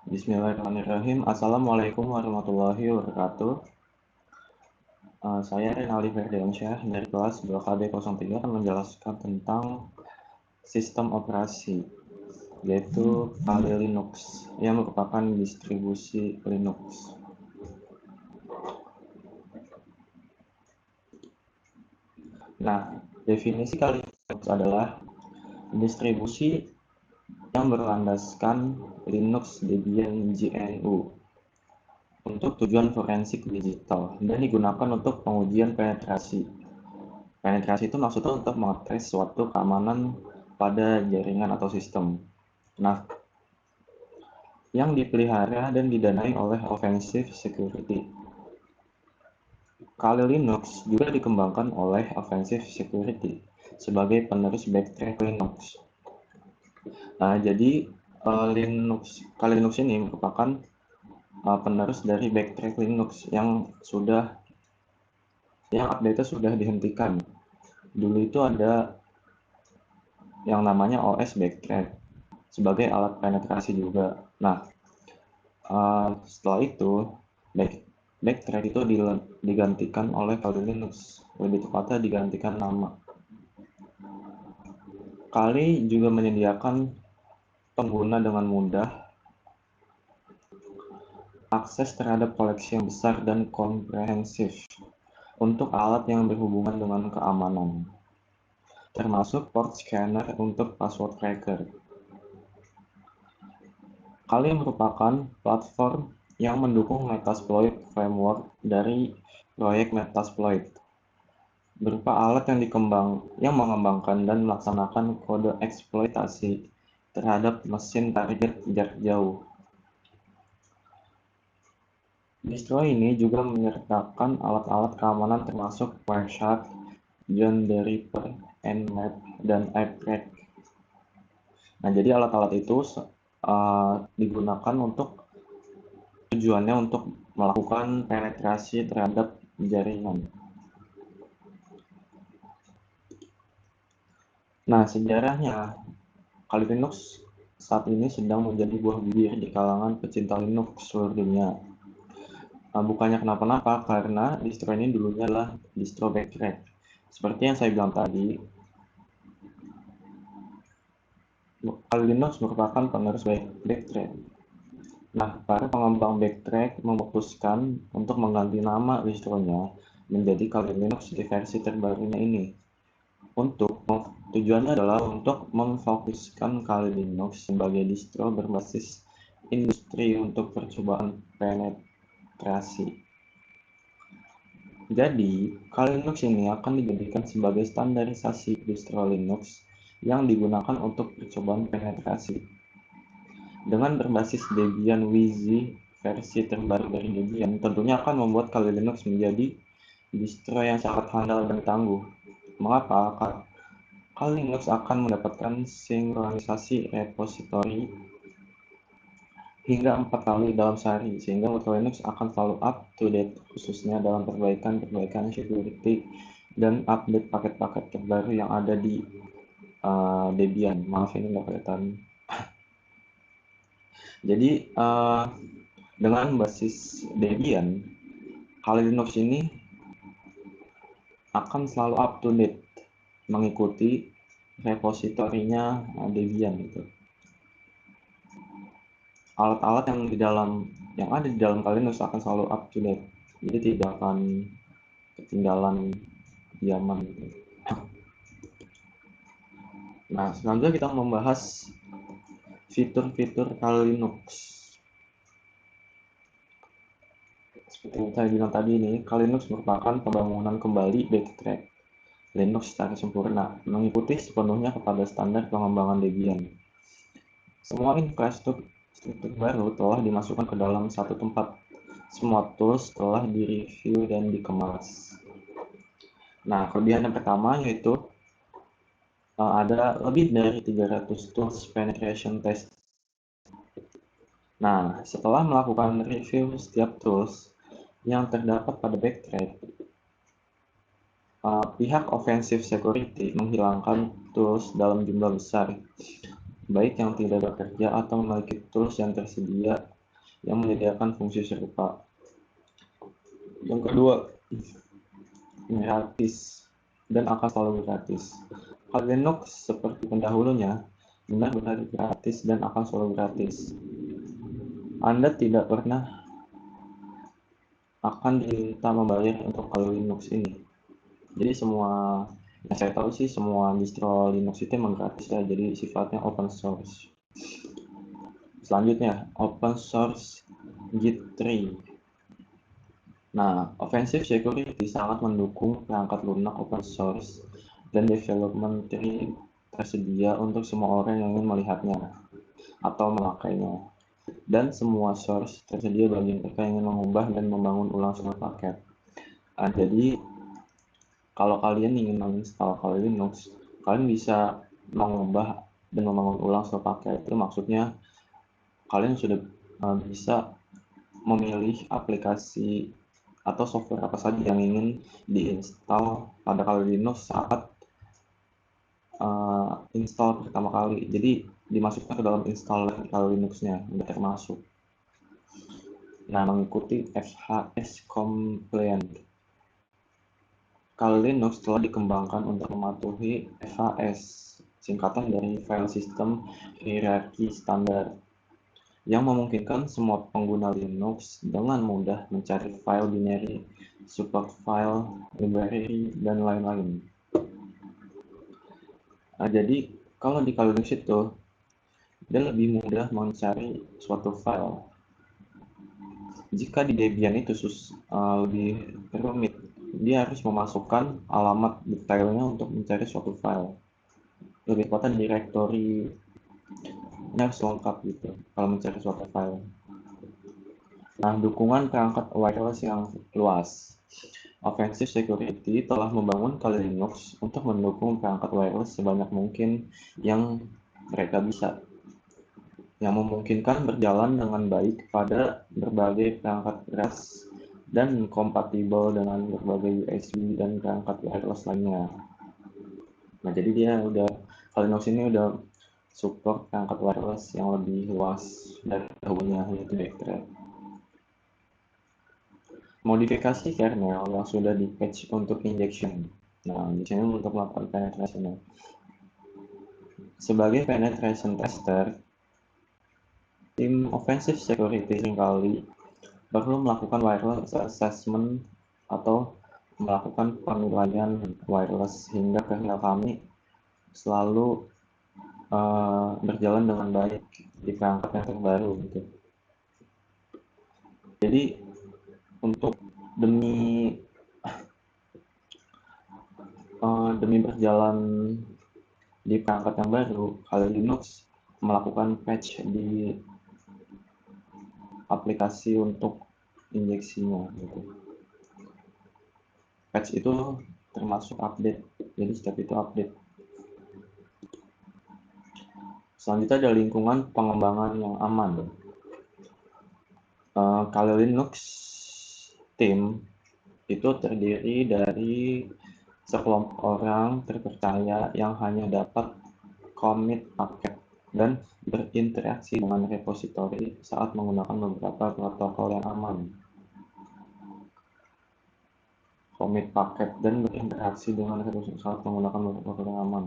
Bismillahirrahmanirrahim. Assalamualaikum warahmatullahi wabarakatuh. Saya Renaldi Ferdiansyah dari kelas 2KB03 akan menjelaskan tentang sistem operasi, yaitu Kali Linux, yang merupakan distribusi Linux. Nah, definisi Kali Linux adalah distribusi yang berlandaskan Linux Debian GNU untuk tujuan forensik digital dan digunakan untuk pengujian penetrasi. Penetrasi itu maksudnya untuk mengetes suatu keamanan pada jaringan atau sistem. Nah, yang dipelihara dan didanai oleh Offensive Security. Kali Linux juga dikembangkan oleh Offensive Security sebagai penerus backtrack Linux. Nah, jadi Kali Linux ini merupakan penerus dari backtrack Linux yang update-nya sudah dihentikan. Dulu itu ada yang namanya OS backtrack sebagai alat penetrasi juga. Nah, setelah itu backtrack itu digantikan oleh Kali Linux, lebih tepatnya digantikan nama. Kali juga menyediakan pengguna dengan mudah akses terhadap koleksi yang besar dan komprehensif untuk alat yang berhubungan dengan keamanan, termasuk port scanner untuk password cracker. Kali merupakan platform yang mendukung Metasploit framework dari proyek Metasploit, berupa alat yang mengembangkan dan melaksanakan kode eksploitasi terhadap mesin target jarak jauh. Distro ini juga menyertakan alat-alat keamanan termasuk Wireshark, John the Ripper, Nmap, dan ApeCrack. Nah, jadi alat-alat itu digunakan untuk tujuannya untuk melakukan penetrasi terhadap jaringan. Nah, sejarahnya, Kali Linux saat ini sedang menjadi buah bibir di kalangan pecinta Linux seluruh dunia. Bukannya kenapa-napa, karena distro ini dulunya adalah distro backtrack. Seperti yang saya bilang tadi, Kali Linux merupakan penerus backtrack. Nah, para pengembang backtrack memutuskan untuk mengganti nama distronya menjadi Kali Linux di versi terbarunya ini. Tujuannya adalah untuk memfokuskan Kali Linux sebagai distro berbasis industri untuk percobaan penetrasi. Jadi, Kali Linux ini akan dijadikan sebagai standarisasi distro Linux yang digunakan untuk percobaan penetrasi. Dengan berbasis Debian Wheezy versi terbaru dari Debian, tentunya akan membuat Kali Linux menjadi distro yang sangat handal dan tangguh. Mengapa? Kali Linux akan mendapatkan sinkronisasi repositori hingga 4 kali dalam sehari, sehingga Kali Linux akan selalu up to date, khususnya dalam perbaikan security dan update paket-paket terbaru yang ada di Debian. Maaf, ini nggak kelihatan. Jadi dengan basis Debian, Kali Linux ini akan selalu up to date, mengikuti repositorinya Debian gitu. Alat-alat yang ada di dalam Kali Linux akan selalu up to date, jadi tidak akan ketinggalan zaman gitu. Nah, selanjutnya kita membahas fitur-fitur Kali Linux. Seperti yang saya bilang tadi ini, Kali Linux merupakan pembangunan kembali backtrack Linux secara sempurna, mengikuti sepenuhnya kepada standar pengembangan Debian. Semua infrastruktur baru telah dimasukkan ke dalam satu tempat. Semua tools telah direview dan dikemas. Nah, kelebihan yang pertama yaitu ada lebih dari 300 tools penetration test. Nah, setelah melakukan review setiap tools yang terdapat pada backtrack, pihak Offensive Security menghilangkan tools dalam jumlah besar, baik yang tidak bekerja atau memiliki tools yang tersedia yang menyediakan fungsi serupa. Yang kedua, gratis dan akan selalu gratis. Kali Linux seperti pendahulunya benar-benar gratis dan akan selalu gratis. Anda tidak pernah akan diminta membayar untuk Kali Linux ini. Jadi semua yang saya tahu sih semua distro Linux itu memang gratis ya, jadi sifatnya open source. Selanjutnya, open source Git 3. Nah, offensive security sangat mendukung perangkat lunak open source dan development tree tersedia untuk semua orang yang ingin melihatnya atau memakainya. Dan semua source tersedia bagi mereka yang ingin mengubah dan membangun ulang semua paket. Jadi, kalau kalian ingin menginstal Kali Linux, kalian bisa mengubah dan membangun ulang semua paket. Itu maksudnya kalian sudah bisa memilih aplikasi atau software apa saja yang ingin diinstal pada Kali Linux saat install pertama kali. Jadi dimasukkan ke dalam installer Kali Linux-nya, udah termasuk. Nah, mengikuti FHS compliant. Kali Linux telah dikembangkan untuk mematuhi FHS, singkatan dari File System Hierarchy Standard, yang memungkinkan semua pengguna Linux dengan mudah mencari file binary, support file, library, dan lain-lain. Jadi kalau di Kali Linux itu dia lebih mudah mencari suatu file. Jika di Debian itu lebih rumit, dia harus memasukkan alamat detailnya untuk mencari suatu file. Lebih tepatnya directory harus lengkap gitu kalau mencari suatu file. Nah, dukungan perangkat wireless yang luas. Offensive Security telah membangun Kali Linux untuk mendukung perangkat wireless sebanyak mungkin yang mereka bisa, yang memungkinkan berjalan dengan baik pada berbagai perangkat keras dan kompatibel dengan berbagai USB dan perangkat wireless lainnya. Nah, jadi Kali Linux ini udah support perangkat wireless yang lebih luas dari dahulunya, yaitu Backtrack. Modifikasi kernel yang sudah di-patch untuk injection. Nah, di sini untuk melakukan penetration. Sebagai penetration tester, tim offensive security seringkali perlu melakukan wireless assessment atau melakukan penilaian wireless hingga kernel kami selalu berjalan dengan baik di perangkat yang terbaru gitu. Jadi untuk demi berjalan di perangkat yang baru, Kali Linux melakukan patch di aplikasi untuk injeksinya gitu. Patch itu termasuk update, jadi setiap itu update. Selanjutnya ada lingkungan pengembangan yang aman. Kali Linux team itu terdiri dari sekelompok orang terpercaya yang hanya dapat commit paket dan berinteraksi dengan repositori saat menggunakan beberapa protokol yang aman. Commit paket dan berinteraksi dengan repositori saat menggunakan beberapa protokol yang aman.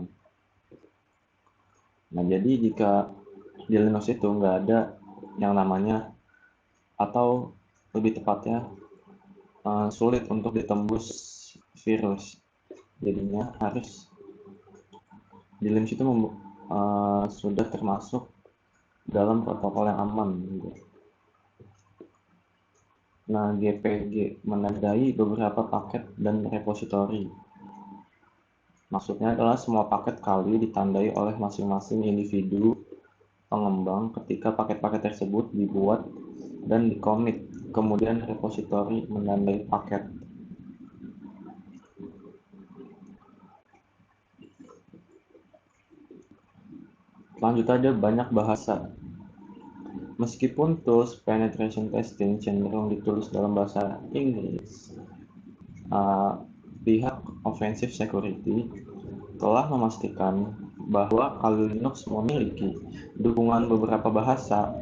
Nah, jadi jika di Linux itu nggak ada yang namanya, atau lebih tepatnya sulit untuk ditembus virus, jadinya harus di Linux itu sudah termasuk dalam protokol yang aman gitu. Nah, GPG menandai beberapa paket dan repositori. Maksudnya adalah semua paket Kali ditandai oleh masing-masing individu pengembang ketika paket-paket tersebut dibuat dan dikomit. Kemudian repositori menandai paket. Lanjut aja, banyak bahasa. Meskipun tools penetration testing cenderung ditulis dalam bahasa Inggris, pihak offensive security telah memastikan bahwa Kali Linux memiliki dukungan beberapa bahasa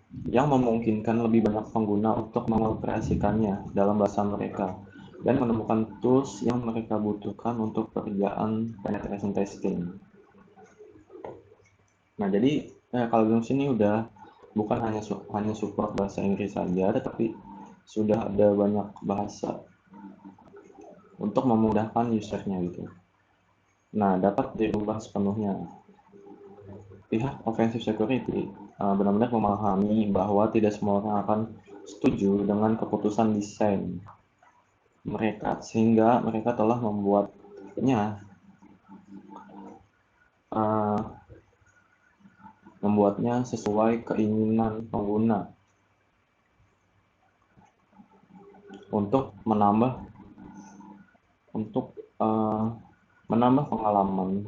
yang memungkinkan lebih banyak pengguna untuk mengoperasikannya dalam bahasa mereka dan menemukan tools yang mereka butuhkan untuk pekerjaan penetration testing. Nah, jadi kalau Linux ini udah bukan hanya support bahasa Inggris saja, tetapi sudah ada banyak bahasa untuk memudahkan usernya gitu. Nah, dapat dirubah sepenuhnya. Pihak Offensive Security benar-benar memahami bahwa tidak semua orang akan setuju dengan keputusan desain mereka, sehingga mereka telah uh, membuatnya sesuai keinginan pengguna untuk untuk uh, menambah pengalaman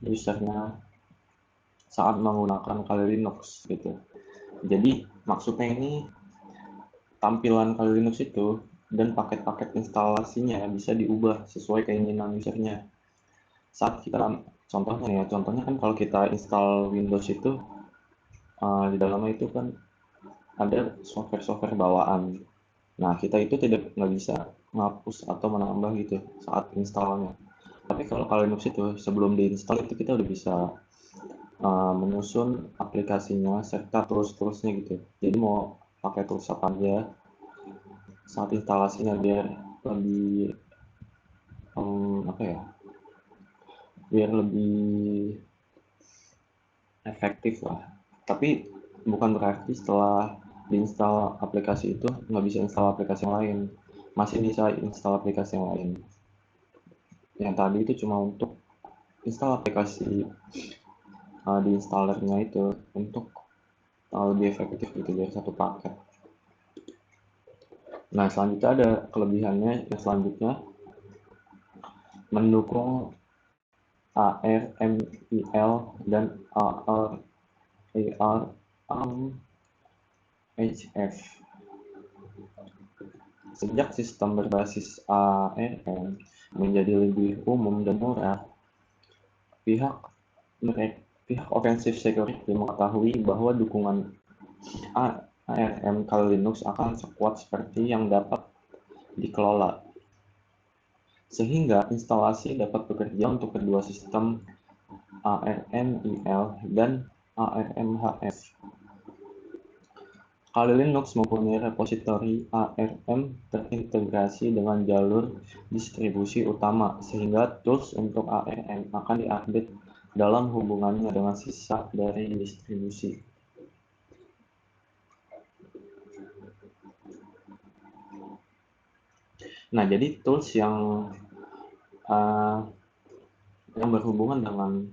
usernya saat menggunakan Kali Linux gitu. Jadi maksudnya ini tampilan Kali Linux itu dan paket-paket instalasinya bisa diubah sesuai keinginan usernya. Saat kita contohnya kan kalau kita install Windows itu di dalamnya itu kan ada software-software bawaan. Nah, kita itu nggak bisa menghapus atau menambah gitu saat installnya. Tapi kalau Linux itu sebelum diinstal itu kita udah bisa menyusun aplikasinya serta tools-toolsnya gitu. Jadi mau pakai tools apa aja saat instalasinya biar lebih apa ya? Biar lebih efektif lah. Tapi bukan berarti setelah diinstal aplikasi itu nggak bisa install aplikasi yang lain. Masih bisa install aplikasi yang lain. Yang tadi itu cuma untuk install aplikasi di installernya itu untuk lebih efektif gitu dari satu paket. Nah, selanjutnya ada kelebihannya yang selanjutnya mendukung ARMIL dan ARMHF. Sejak sistem berbasis ARM menjadi lebih umum dan murah, pihak Offensive Security mengetahui bahwa dukungan ARM Kali Linux akan sekuat seperti yang dapat dikelola, sehingga instalasi dapat bekerja untuk kedua sistem ARMIL dan ARMHF. Kali Linux mempunyai repositori ARM terintegrasi dengan jalur distribusi utama, sehingga tools untuk ARM akan diupdate dalam hubungannya dengan sisa dari distribusi. Nah, jadi tools yang berhubungan dengan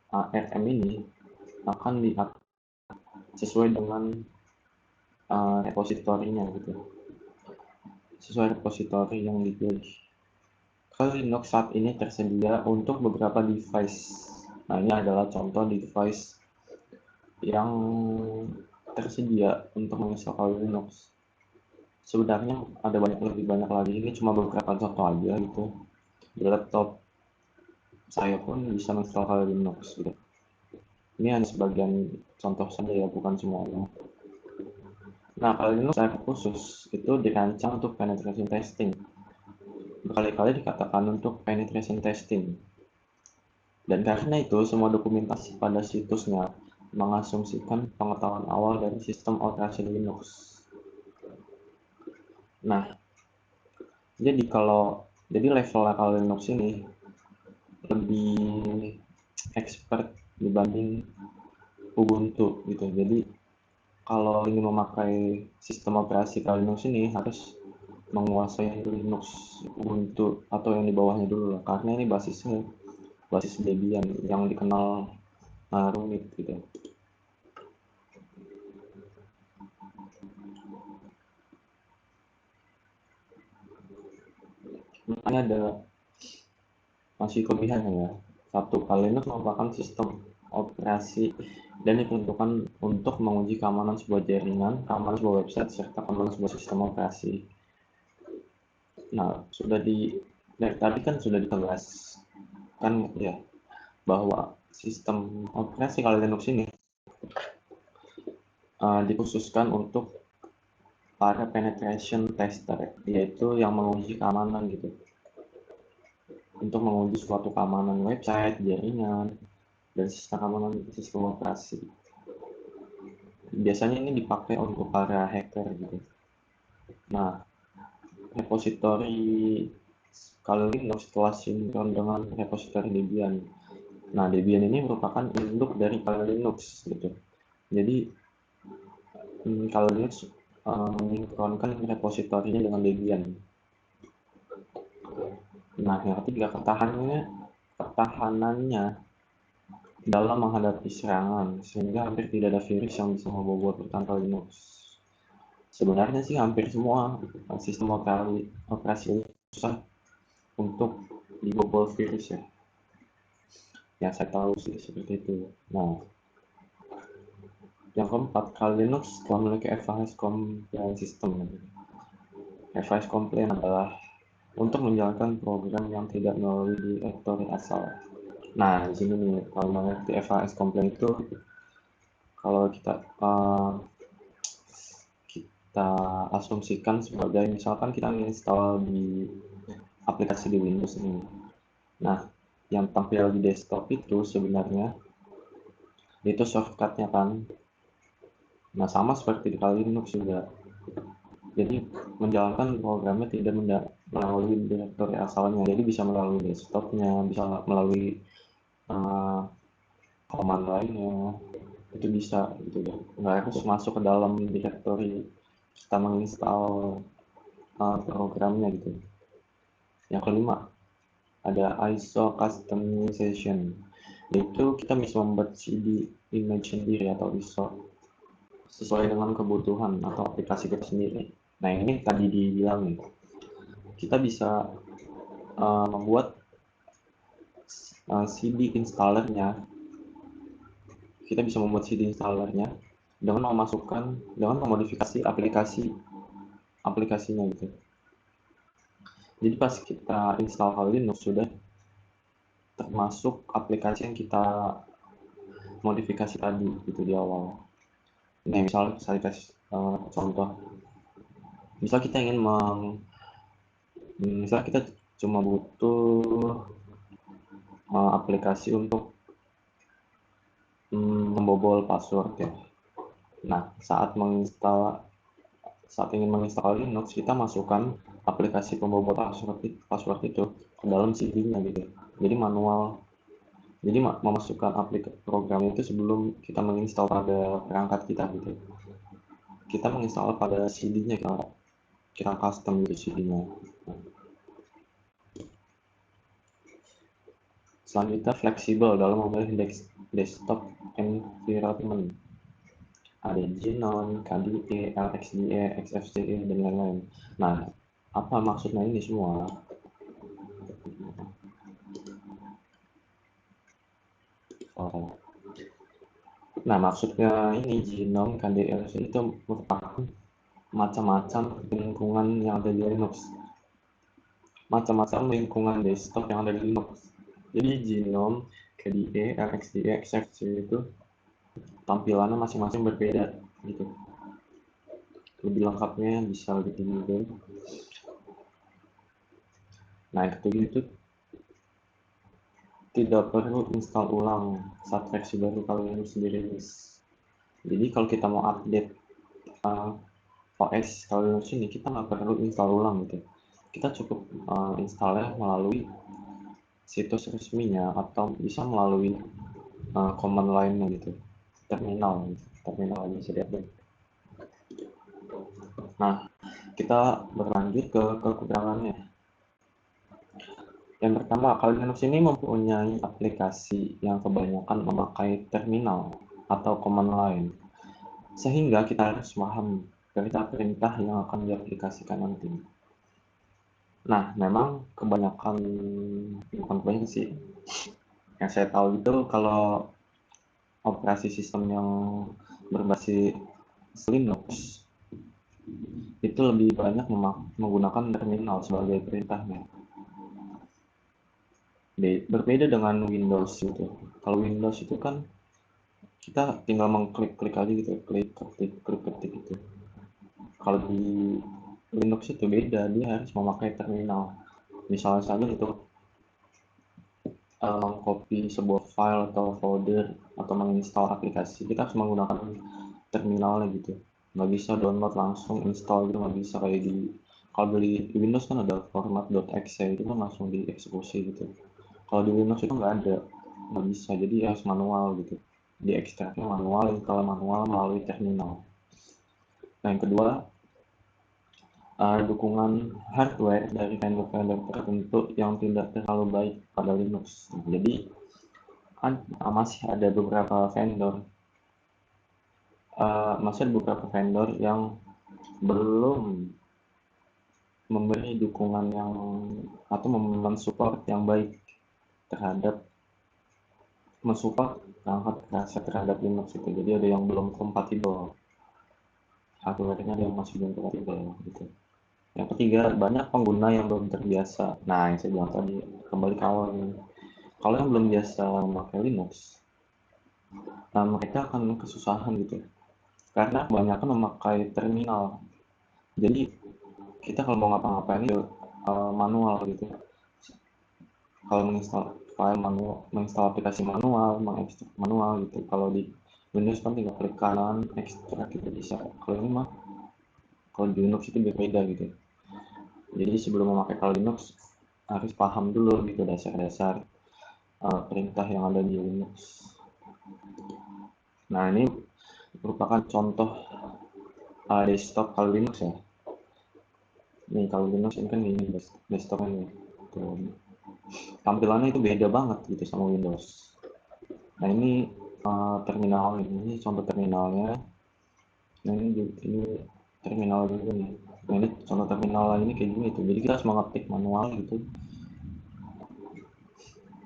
ARM ini akan sesuai dengan repositorinya gitu, sesuai repositori yang dipilih. Kali Linux saat ini tersedia untuk beberapa device. Nah, ini adalah contoh device yang tersedia untuk menginstal Kali Linux. Sebenarnya ada lebih banyak lagi, ini cuma beberapa contoh aja gitu. Di laptop saya pun bisa menginstal Kali Linux gitu. Ini hanya sebagian contoh saja ya, bukan semuanya. Nah, Kali Linux secara khusus itu dirancang untuk penetration testing. Berkali-kali dikatakan untuk penetration testing. Dan karena itu, semua dokumentasi pada situsnya mengasumsikan pengetahuan awal dari sistem operasi Linux. Nah, jadi level Kali Linux ini lebih expert dibanding Ubuntu gitu. Jadi kalau ingin memakai sistem operasi Kali Linux ini harus menguasai Linux, Ubuntu atau yang di bawahnya dulu lah, karena ini basis Debian yang dikenal rumit gitu. Makanya ada masih kelebihannya ya. Satu, Kali Linux merupakan sistem operasi dan diperuntukkan untuk menguji keamanan sebuah jaringan, keamanan sebuah website, serta keamanan sebuah sistem operasi. Nah, dari tadi kan sudah dibahas kan ya bahwa sistem operasi Kali Linux ini dikhususkan untuk para penetration tester, yaitu yang menguji keamanan gitu, untuk menguji suatu keamanan website, jaringan, dan sistem keamanan sistem operasi. Biasanya ini dipakai untuk para hacker gitu. Nah, repositori Kali Linux telah sinkron dengan repositori Debian. Nah, Debian ini merupakan induk dari Kali Linux gitu. Jadi Kali Linux mensinkronkan repositorinya dengan Debian. Nah, yang ketiga, ketahanannya dalam menghadapi serangan, sehingga hampir tidak ada virus yang bisa membobol pertahanan Linux. Sebenarnya sih hampir semua sistem operasi susah untuk dibobol virus ya. Yang saya tahu sih seperti itu. Nah, yang keempat, Kali Linux telah memiliki FHS compliant system. FHS compliant adalah untuk menjalankan program yang tidak melalui direktori asal. Nah, di sini nih, kalau mengerti FHS compliant itu, kalau kita asumsikan sebagai misalkan kita install di aplikasi di Windows ini. Nah, yang tampil di desktop itu sebenarnya itu shortcutnya kan. Nah, sama seperti di Kali Linux juga. Jadi menjalankan programnya tidak melalui direktori asalnya. Jadi bisa melalui desktopnya, bisa melalui command lainnya. Itu bisa gitu ya. Nggak harus masuk ke dalam direktori kita menginstal programnya gitu. Yang kelima, ada ISO customization, yaitu kita bisa membuat CD image sendiri atau ISO sesuai dengan kebutuhan atau aplikasi kita sendiri. Nah, ini tadi dibilang nih, kita bisa membuat CD installernya, kita bisa membuat CD installernya dengan memodifikasi aplikasinya gitu. Jadi pas kita install Kali Linux sudah termasuk aplikasi yang kita modifikasi tadi gitu di awal. Nah, misal saya kasih contoh, misal kita misal kita cuma butuh aplikasi untuk membobol password ya. Nah, saat ingin menginstal Linux, kita masukkan aplikasi pembobol password itu ke dalam CD-nya gitu. Jadi manual. Jadi memasukkan program itu sebelum kita menginstal pada perangkat kita gitu. Kita menginstal pada CD-nya, kita custom gitu CD-nya. Selanjutnya fleksibel dalam memilih desktop environment. Ada GNOME, KDE, LXDE, XFCE, dan lain-lain. Nah, apa maksudnya ini semua? Nah, maksudnya ini GNOME, KDE, LXDE itu merupakan macam-macam lingkungan yang ada di Linux. Macam-macam lingkungan desktop yang ada di Linux. Jadi GNOME, KDE, LXDE, XFCE itu tampilannya masing-masing berbeda gitu. Lebih lengkapnya bisa di Google. Nah, yang ketiga itu tidak perlu install ulang saat versi baru Kali Linux dirilis. Jadi kalau kita mau update OS Kali Linux ini, kita nggak perlu install ulang gitu. Kita cukup installnya melalui situs resminya atau bisa melalui command lainnya gitu. Terminal aja bisa diupdate. Nah, kita berlanjut ke kekurangannya. Yang pertama, Kali Linux ini mempunyai aplikasi yang kebanyakan memakai terminal atau command line, sehingga kita harus paham perintah-perintah yang akan diaplikasikan nanti. Nah, memang bukan kebanyakan sih. Yang saya tahu itu kalau operasi sistem yang berbasis Linux itu lebih banyak menggunakan terminal sebagai perintahnya. Berbeda dengan Windows itu. Kalau Windows itu kan kita tinggal mengklik-klik aja gitu, klik ketik gitu. Kalau di Linux itu beda, dia harus memakai terminal. Misalnya saja itu mengcopy sebuah file atau folder atau menginstal aplikasi, kita harus menggunakan terminalnya gitu. Nggak bisa download langsung install gitu, nggak bisa kayak di kalau di Windows kan ada format .exe itu kan langsung dieksekusi gitu. Kalau di Linux itu nggak bisa, jadi harus manual gitu, diekstraknya manual, kalau manual melalui terminal. Nah, yang kedua, dukungan hardware dari vendor-vendor tertentu yang tidak terlalu baik pada Linux. Jadi kan masih ada beberapa vendor, yang belum memberi dukungan yang atau mensupport yang baik terhadap mensupport perangkat kerasa terhadap Linux itu. Jadi ada yang belum kompatibel, hardware-nya ada yang masih belum kompatibel gitu. Yang ketiga, banyak pengguna yang belum terbiasa. Nah, yang saya bilang tadi, kembali ke awal ini. Kalau yang belum biasa memakai Linux, nah mereka akan kesusahan gitu. Karena kebanyakan memakai terminal. Jadi kita kalau mau ngapa-ngapain itu manual gitu. Kalau menginstal file manual, menginstal aplikasi manual, mengekstrak manual gitu. Kalau di Windows kan tinggal klik kanan, ekstrak gitu bisa. Kalau ini mah, kalau di Linux itu berbeda gitu. Jadi sebelum memakai kalau Linux harus paham dulu gitu dasar-dasar perintah yang ada di Linux. Nah, ini merupakan contoh desktop kalau Linux ya. Nih kalau Linux ini kan ini desktop ini. Tuh. Tampilannya itu beda banget gitu sama Windows. Nah, ini terminal ini contoh terminalnya. Nah, ini terminal juga nih. Nah, ini contoh terminal ini kayak gini tuh. Jadi kita harus mengetik manual gitu.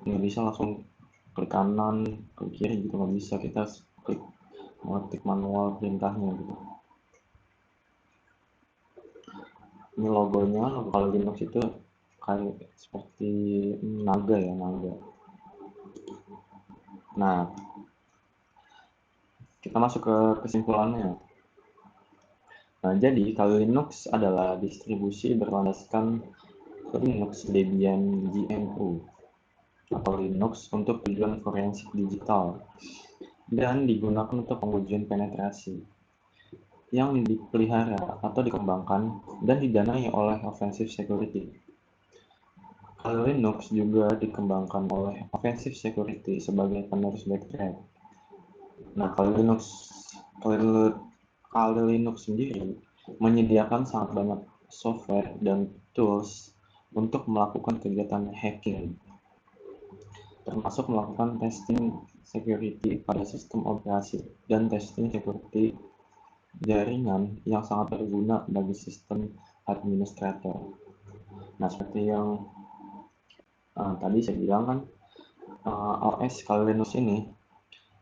Nggak bisa langsung klik kanan, klik kiri gitu, nggak bisa. Kita klik mengetik manual perintahnya gitu. Ini logonya, logo kalau Linux itu kayak seperti naga ya, naga. Nah, kita masuk ke kesimpulannya. Nah, jadi kalau Linux adalah distribusi berlandaskan Linux Debian GNU atau Linux untuk tujuan forensik digital dan digunakan untuk pengujian penetrasi yang dipelihara atau dikembangkan dan didanai oleh Offensive Security. Kali Linux juga dikembangkan oleh Offensive Security sebagai penerus backtrack. Nah, Kali Linux sendiri menyediakan sangat banyak software dan tools untuk melakukan kegiatan hacking, termasuk melakukan testing security pada sistem operasi dan testing security jaringan yang sangat berguna bagi sistem administrator. Nah, seperti yang tadi saya bilang kan, OS Kali Linux ini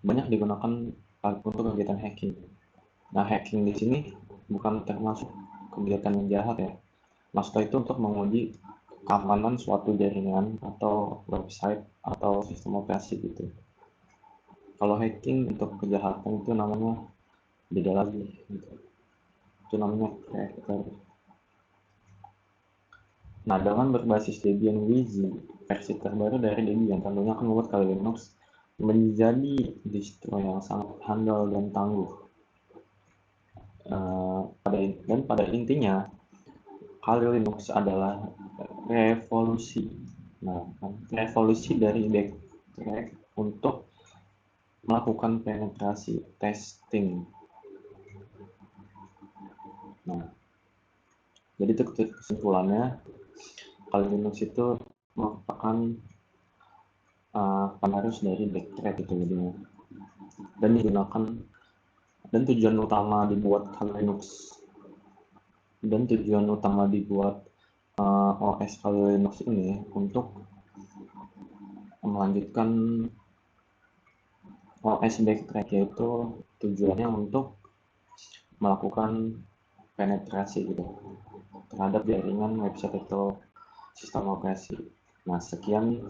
banyak digunakan untuk kegiatan hacking. Nah, hacking di sini bukan termasuk kegiatan yang jahat ya. Maksudnya itu untuk menguji keamanan suatu jaringan atau website atau sistem operasi gitu. Kalau hacking untuk kejahatan itu namanya beda lagi gitu. Itu namanya cracker. Nah, dengan berbasis Debian Wheezy, versi terbaru dari Debian tentunya akan membuat Kali Linux menjadi distro yang sangat handal dan tangguh. Dan pada intinya, Kali Linux adalah revolusi. Nah, revolusi dari backtrack untuk melakukan penetrasi testing. Nah, jadi itu kesimpulannya, Kali Linux itu merupakan penerus dari backtrack itu jadinya, dan digunakan, dan tujuan utama dibuat Kali Linux OS Kali Linux ini untuk melanjutkan OS backtrack, yaitu tujuannya untuk melakukan penetrasi gitu terhadap jaringan website atau sistem operasi. Nah, sekian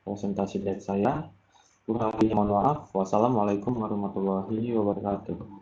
presentasi dari saya. Kurang lebihnya mohon maaf. Wassalamualaikum warahmatullahi wabarakatuh.